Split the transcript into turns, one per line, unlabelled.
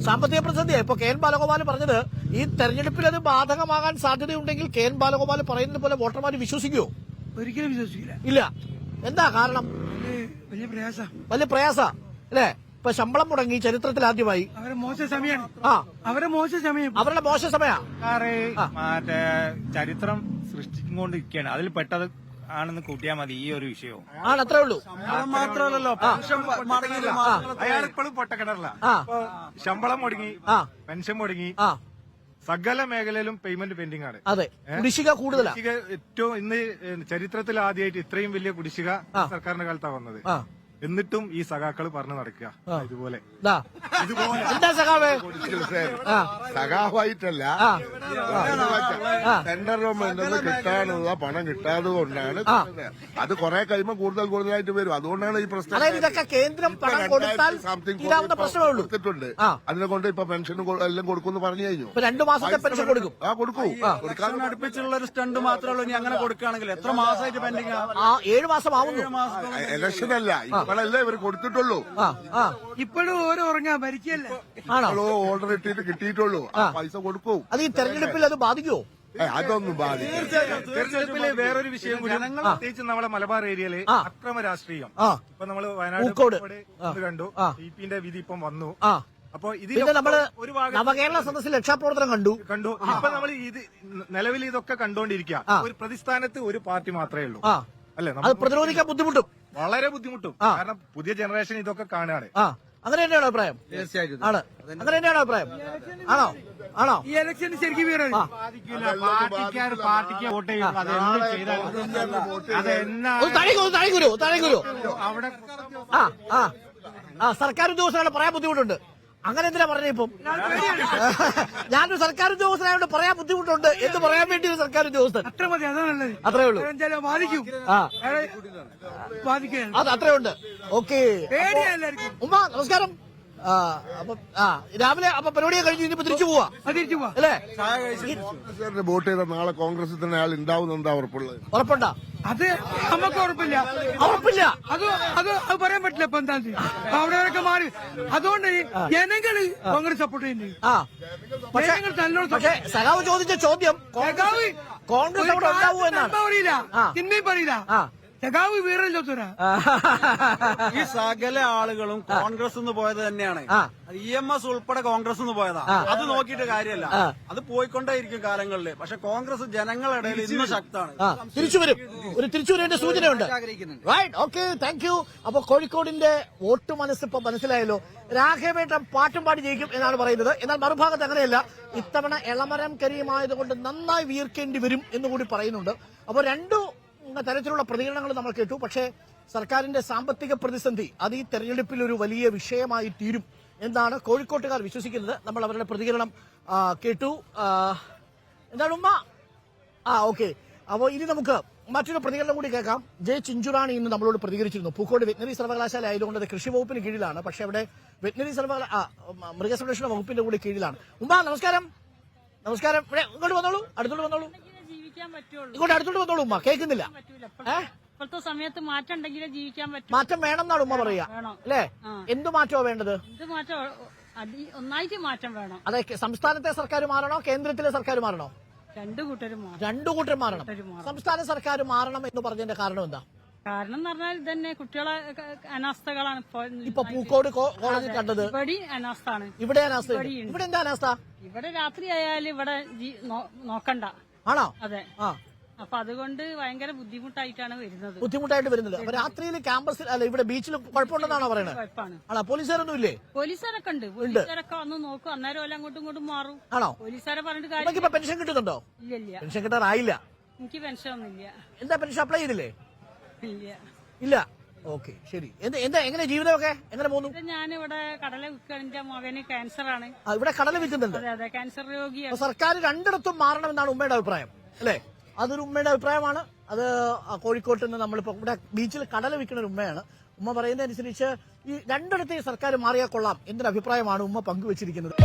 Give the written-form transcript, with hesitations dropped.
സാമ്പത്തിക പ്രതിസന്ധിയാണ്. ഇപ്പൊ കെ എൻ ബാലഗോപാൽ പറഞ്ഞത് ഈ തെരഞ്ഞെടുപ്പിൽ അത് ബാധകമാകാൻ സാധ്യതയുണ്ടെങ്കിൽ കെ എൻ ബാലഗോപാൽ പറയുന്നത് പോലെ വോട്ടർമാർ വിശ്വസിക്കുമോ?
ഒരിക്കലും വിശ്വസിക്കില്ല.
ഇല്ല. എന്താ കാരണം?
വലിയ
പ്രയാസ അല്ലേ? ഇപ്പൊ ശമ്പളം മുടങ്ങി ചരിത്രത്തിൽ ആദ്യമായി.
അവരെ മോശം സമയമാണ്. അവരുടെ മോശം സമയ
മറ്റേ ചരിത്രം സൃഷ്ടിച്ചുകൊണ്ടിരിക്കുകയാണ്. അതിൽ പെട്ടത് ആണെന്ന് കൂട്ടിയാൽ മതി ഈ ഒരു വിഷയവും.
അത്രേ ഉള്ളൂ.
മാത്രമല്ലല്ലോ അയാൾ ഇപ്പോഴും പൊട്ടക്കിണറില്ല. ശമ്പളം മുടങ്ങി, പെൻഷൻ മുടങ്ങി, സകല മേഖലയിലും പേയ്മെന്റ് പെൻഡിംഗ് ആണ്.
അതെ, കുടിശ്ശിക കൂടുതലാണ്.
ഏറ്റവും ഇന്ന് ചരിത്രത്തിൽ ആദ്യമായിട്ട് ഇത്രയും വലിയ കുടിശ്ശിക സർക്കാരിന്റെ കാലത്താണ് വന്നത്. എന്നിട്ടും ഈ സഖാക്കള് പറഞ്ഞു നടക്കുക ഇതുപോലെ.
എന്താ സഖാവേ?
സഖാവായിട്ടല്ല, സെൻട്രൽ ഗവൺമെന്റിൽ നിന്ന് കിട്ടാനുള്ള പണം കിട്ടാതെ കൊണ്ടാണ്. അത് കുറെ കഴിയുമ്പോൾ കൂടുതലായിട്ട് വരും. അതുകൊണ്ടാണ് ഈ പ്രശ്നം.
ഇതൊക്കെ കേന്ദ്രം പണം കൊടുത്താൽ
കൊടുത്തിട്ടുണ്ട്. അതിനെ കൊണ്ട് ഇപ്പൊ പെൻഷനും എല്ലാം കൊടുക്കുമെന്ന് പറഞ്ഞു കഴിഞ്ഞു.
2 മാസത്തെ പെൻഷൻ കൊടുക്കും.
കൊടുക്കും.
അടുപ്പിച്ചുള്ള ഒരു സ്റ്റണ്ട് മാത്രമേ ഉള്ളൂ. ഇനി അങ്ങനെ കൊടുക്കുകയാണെങ്കിൽ എത്ര മാസമായിട്ട് പെൻഡിംഗ്?
7 മാസം ആവുന്നു.
ഇലക്ഷൻ അല്ല, ഇപ്പോഴല്ലേ ഇവർ കൊടുത്തിട്ടുള്ളൂ.
ഇപ്പോഴും ഓരോ ഉറങ്ങാൻ ഭരിക്കല്ലേ.
ഓർഡർ ഇട്ടിട്ട് കിട്ടിയിട്ടുള്ളൂ. പൈസ കൊടുക്കൂ.
അത് ഈ തെരഞ്ഞെടുപ്പിൽ അത് ബാധിക്കുമോ?
അതൊന്നും ബാധിക്കും.
തെരഞ്ഞെടുപ്പില് വേറൊരു വിഷയം കൂടി, പ്രത്യേകിച്ച് നമ്മളെ മലബാർ ഏരിയയില് അക്രമ രാഷ്ട്രീയം. ഇപ്പൊ നമ്മള് വയനാട് കണ്ടു, ടിപിന്റെ വിധി ഇപ്പം വന്നു. അപ്പൊ
ഇതിൽ നമ്മള് നവകേരള സദസ്സിൽ രക്ഷാപ്രവർത്തനം കണ്ടു.
ഇപ്പൊ നമ്മൾ ഇത് നിലവിൽ ഇതൊക്കെ കണ്ടോണ്ടിരിക്കുക. ഒരു പ്രതിസ്ഥാനത്ത് ഒരു പാർട്ടി മാത്രമേ ഉള്ളൂ അല്ലെ?
അത് പ്രതിരോധിക്കാൻ ബുദ്ധിമുട്ടും,
വളരെ ബുദ്ധിമുട്ടും. കാരണം പുതിയ ജനറേഷൻ ഇതൊക്കെ കാണുകയാണ്.
അങ്ങനെ തന്നെയാണോ അഭിപ്രായം?
തീർച്ചയായിട്ടും
ആണ്. അങ്ങനെ തന്നെയാണോ അഭിപ്രായം? ആണോ?
ഈ ഇലക്ഷൻ ശരിക്കും
പാർട്ടിക്ക് വോട്ട് ചെയ്യുള്ളൂ.
താഴെക്കുരു അവിടെ സർക്കാർ ഉദ്യോഗസ്ഥരോട് പറയാൻ ബുദ്ധിമുട്ടുണ്ട്. അങ്ങനെ എന്തിനാ പറഞ്ഞ? ഇപ്പം ഞാനൊരു സർക്കാർ ഉദ്യോഗസ്ഥനായോണ്ട് പറയാൻ ബുദ്ധിമുട്ടുണ്ട് എന്ന് പറയാൻ വേണ്ടി ഒരു സർക്കാർ ഉദ്യോഗസ്ഥൻ.
അത്ര മതി, അതാണല്ലേ.
അത്രേ ഉള്ളൂ. അത്രേ ഉണ്ട്. ഓക്കെ ഉമ്മ, നമസ്കാരം. അപ്പൊ രാവിലെ പരിപാടിയെ കഴിഞ്ഞു, ഇനിയിപ്പോ തിരിച്ചു പോവാ അല്ലേ?
വോട്ട് ചെയ്ത നാളെ കോൺഗ്രസിൽ തന്നെ അയാൾ ഉണ്ടാവുന്ന ഉറപ്പുള്ളത്?
ഉറപ്പുണ്ടോ?
അത് നമുക്ക് ഉറപ്പില്ല. അത് പറയാൻ പറ്റില്ല. ഇപ്പൊ എന്താ അവിടെയൊക്കെ മാറി. അതുകൊണ്ട് ജനങ്ങള് കോൺഗ്രസ് സപ്പോർട്ട് ചെയ്യുന്നുണ്ട്.
പക്ഷേ സഖാവ് ചോദിച്ച ചോദ്യം കോൺഗ്രസ് അവിടെ ഉണ്ടാവൂ എന്നാണ്.
പറയില്ല, തിന്മയും പറയില്ല. സഖാവ് വീറില്ലാത്തവരാ.
ഈ സകല ആളുകളും കോൺഗ്രസ് നിന്ന് പോയത് തന്നെയാണ്. EMS ഉൾപ്പെടെ കോൺഗ്രസ് നിന്ന് പോയതാ. അത് നോക്കിയിട്ട് കാര്യമല്ല, അത് പോയിക്കൊണ്ടേയിരിക്കും കാലങ്ങളില്. പക്ഷെ കോൺഗ്രസ് ജനങ്ങളുടെ ഇടയിൽ ഇന്ന് ശക്തമാണ്.
തിരിച്ചുവരേണ്ട സൂചനയുണ്ട്. Right, okay, thank you. അപ്പൊ കോഴിക്കോടിന്റെ വോട്ട് മനസ്സിപ്പോ മനസ്സിലായല്ലോ. രാഘവേട്ടൻ പാട്ടും പാടി ജയിക്കും എന്നാണ് പറയുന്നത്. എന്നാൽ മറുഭാഗത്ത് അങ്ങനെയല്ല. ഇത്തവണ എളമരം കരിയുമായതുകൊണ്ട് നന്നായി വീർക്കേണ്ടി വരും എന്നുകൂടി പറയുന്നുണ്ട്. അപ്പൊ രണ്ടു തരത്തിലുള്ള പ്രതികരണങ്ങൾ നമ്മൾ കേട്ടു. പക്ഷേ സർക്കാരിന്റെ സാമ്പത്തിക പ്രതിസന്ധി അത് ഈ തെരഞ്ഞെടുപ്പിൽ ഒരു വലിയ വിഷയമായി തീരും എന്നാണ് കോഴിക്കോട്ടുകാർ വിശ്വസിക്കുന്നത്. നമ്മൾ അവരുടെ പ്രതികരണം കേട്ടു. എന്താണ് ഉമ്മ? ഓക്കെ. അപ്പോൾ ഇനി നമുക്ക് മറ്റൊരു പ്രതികരണം കൂടി കേൾക്കാം. ജെ ചിഞ്ചുറാണി ഇന്ന് നമ്മളോട് പ്രതികരിച്ചിരുന്നു. പൂക്കോട് വെറ്റിനറി സർവകലാശാല ആയതുകൊണ്ട് അത് കൃഷി വകുപ്പിന് കീഴിലാണ്. പക്ഷെ അവിടെ വെറ്റിനറി മൃഗസംരക്ഷണ വകുപ്പിന്റെ കൂടി കീഴിലാണ്. ഉമ്മ, നമസ്കാരം. ഇവിടെ ഇങ്ങോട്ട് വന്നോളൂ, അടുത്തോട്ട് വന്നോളൂ. ഇങ്ങോട്ട് അടുത്തോട്ട് വന്നോളൂ ഉമ്മ. കേൾക്കുന്നില്ല.
ഇപ്പോഴത്തെ സമയത്ത് മാറ്റം ഉണ്ടെങ്കിലേ ജീവിക്കാൻ പറ്റും.
മാറ്റം വേണം എന്നാണ് ഉമ്മ പറയാ അല്ലേ? എന്ത് മാറ്റമാണ് വേണ്ടത്?
ഒന്നായിട്ട് മാറ്റം വേണം.
അതെ, സംസ്ഥാനത്തെ സർക്കാർ മാറണോ കേന്ദ്രത്തിലെ സർക്കാർ മാറണോ?
രണ്ടു
കൂട്ടരും മാറണം. സംസ്ഥാന സർക്കാർ മാറണം എന്ന് പറഞ്ഞതിന്റെ കാരണം എന്താ?
കാരണം എന്ന് പറഞ്ഞാൽ ഇതന്നെ കുട്ടികളെ അനാസ്ഥകളാണ്
ഇപ്പൊ പൂക്കോട് കോളേജിൽ കണ്ടത്.
ഇവിടെ അനാസ്ഥാണ്.
ഇവിടെ എന്താ അനാസ്ഥ?
ഇവിടെ രാത്രി ആയാലും ഇവിടെ നോക്കണ്ട.
ആണോ?
അതെ. അപ്പൊ അതുകൊണ്ട് ഭയങ്കര ബുദ്ധിമുട്ടായിട്ട്
വരുന്നത്. അപ്പൊ രാത്രിയിൽ ക്യാമ്പസിൽ അല്ല ഇവിടെ ബീച്ചിൽ കുഴപ്പമുണ്ടെന്നാണോ പറയുന്നത്? ആണോ? പോലീസുകാരൊന്നും ഇല്ലേ?
പോലീസുകാരൊക്കെ ഉണ്ട്. പോലീസുകാരൊക്കെ വന്ന് നോക്കും. അന്നേരം എല്ലാം അങ്ങോട്ടും ഇങ്ങോട്ടും മാറും.
ആണോ?
പോലീസുകാരെ പറഞ്ഞിട്ട് കാര്യം.
ഇപ്പൊ പെൻഷൻ കിട്ടുന്നുണ്ടോ?
ഇല്ല.
പെൻഷൻ കിട്ടാറായില്ല.
എനിക്ക് പെൻഷൻ ഒന്നുമില്ല.
എന്താ പെൻഷൻ അപ്ലൈ ചെയ്തില്ലേ?
ഇല്ല.
ഓക്കെ, ശരി. എങ്ങനെ ജീവിതമൊക്കെ എങ്ങനെ പോകുന്നു?
ഞാനിവിടെ കടല വിൽക്കുകയാണ്. എന്റെ മകന് ക്യാൻസറാണ്.
ഇവിടെ കടല വിൽക്കുന്നുണ്ട്.
അതെ, ക്യാൻസർ രോഗിയാണ്.
സർക്കാർ രണ്ടിടത്തും മാറണമെന്നാണ് ഉമ്മയുടെ അഭിപ്രായം അല്ലേ? അതൊരു ഉമ്മയുടെ അഭിപ്രായമാണ്. അത് കോഴിക്കോട്ട് നിന്ന് നമ്മളിപ്പോ ഇവിടെ ബീച്ചിൽ കടല വിൽക്കുന്ന ഒരു ഉമ്മയാണ്. ഉമ്മ പറയുന്നതനുസരിച്ച് ഈ രണ്ടിടത്തെയും സർക്കാർ മാറിയാൽ കൊള്ളാം എന്നൊരു അഭിപ്രായമാണ് ഉമ്മ പങ്കുവച്ചിരിക്കുന്നത്.